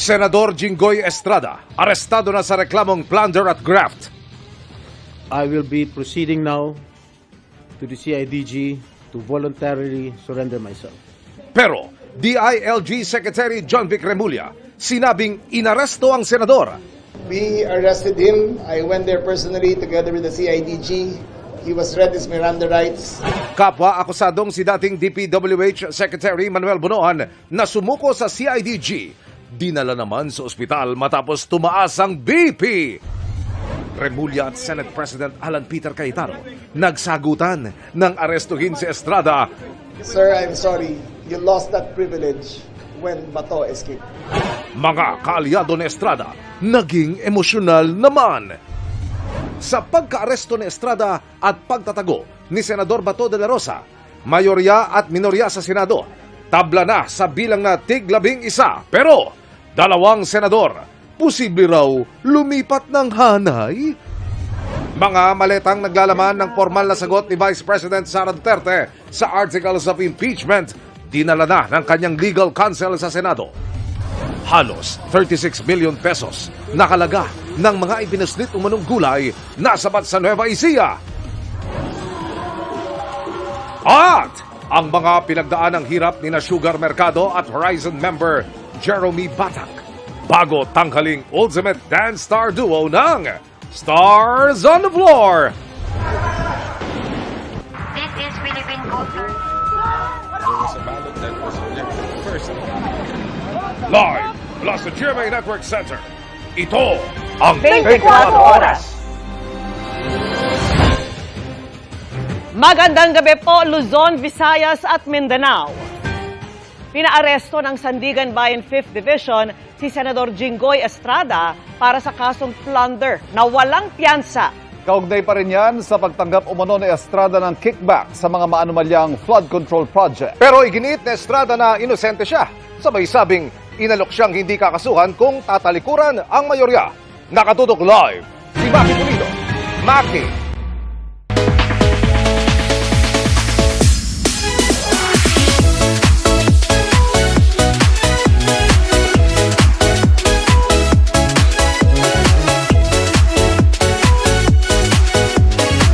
Senador Jinggoy Estrada, arestado na sa reklamong plunder at graft. I will be proceeding now to the CIDG to voluntarily surrender myself. Pero DILG Secretary John Vic Remulla, sinabing inaresto ang senador. We arrested him. I went there personally together with the CIDG. He was read his Miranda rights. Kapwa akusadong si dating DPWH Secretary Manuel Bunoan na sumuko sa CIDG. Dinala naman sa ospital matapos tumaas ang BP. Remulla at Senate President Alan Peter Cayetano nagsagutan ng arestuhin si Estrada. Sir, I'm sorry. You lost that privilege when Bato escaped. Mga kaalyado ni Estrada naging emosyonal naman. Sa pagkaaresto ni Estrada at pagtatago ni Senador Bato de la Rosa, mayorya at minorya sa Senado, tabla na sa bilang na tig-11. Pero dalawang senador, posible raw lumipat ng hanay? Mga maletang naglalaman ng formal na sagot ni Vice President Sara Duterte sa articles of impeachment, dinala na ng kanyang legal counsel sa Senado. Halos 36 billion pesos nakalaga ng mga ipinaslit umanong gulay na sabat sa Nueva Ecija. At ang mga pinagdaan ng hirap ni na Sugar Mercado at Horizon member Jeremy Batak bago tanghaling ultimate dance star duo ng Stars on the Floor. This is Philippine culture. Live mula sa GMA Network Center, ito ang 24 oras. Magandang gabi po, Luzon, Visayas at Mindanao. Pinaaresto ng Sandigan Bayan 5th Division si Senador Jinggoy Estrada para sa kasong plunder na walang piyansa. Kaugnay pa rin yan sa pagtanggap umano ni Estrada ng kickback sa mga maanumalyang flood control project. Pero iginit ni Estrada na inosente siya. Sabay sabing inalok siyang hindi kakasuhan kung tatalikuran ang mayorya. Nakatutok live si Maki Pulido. Maki.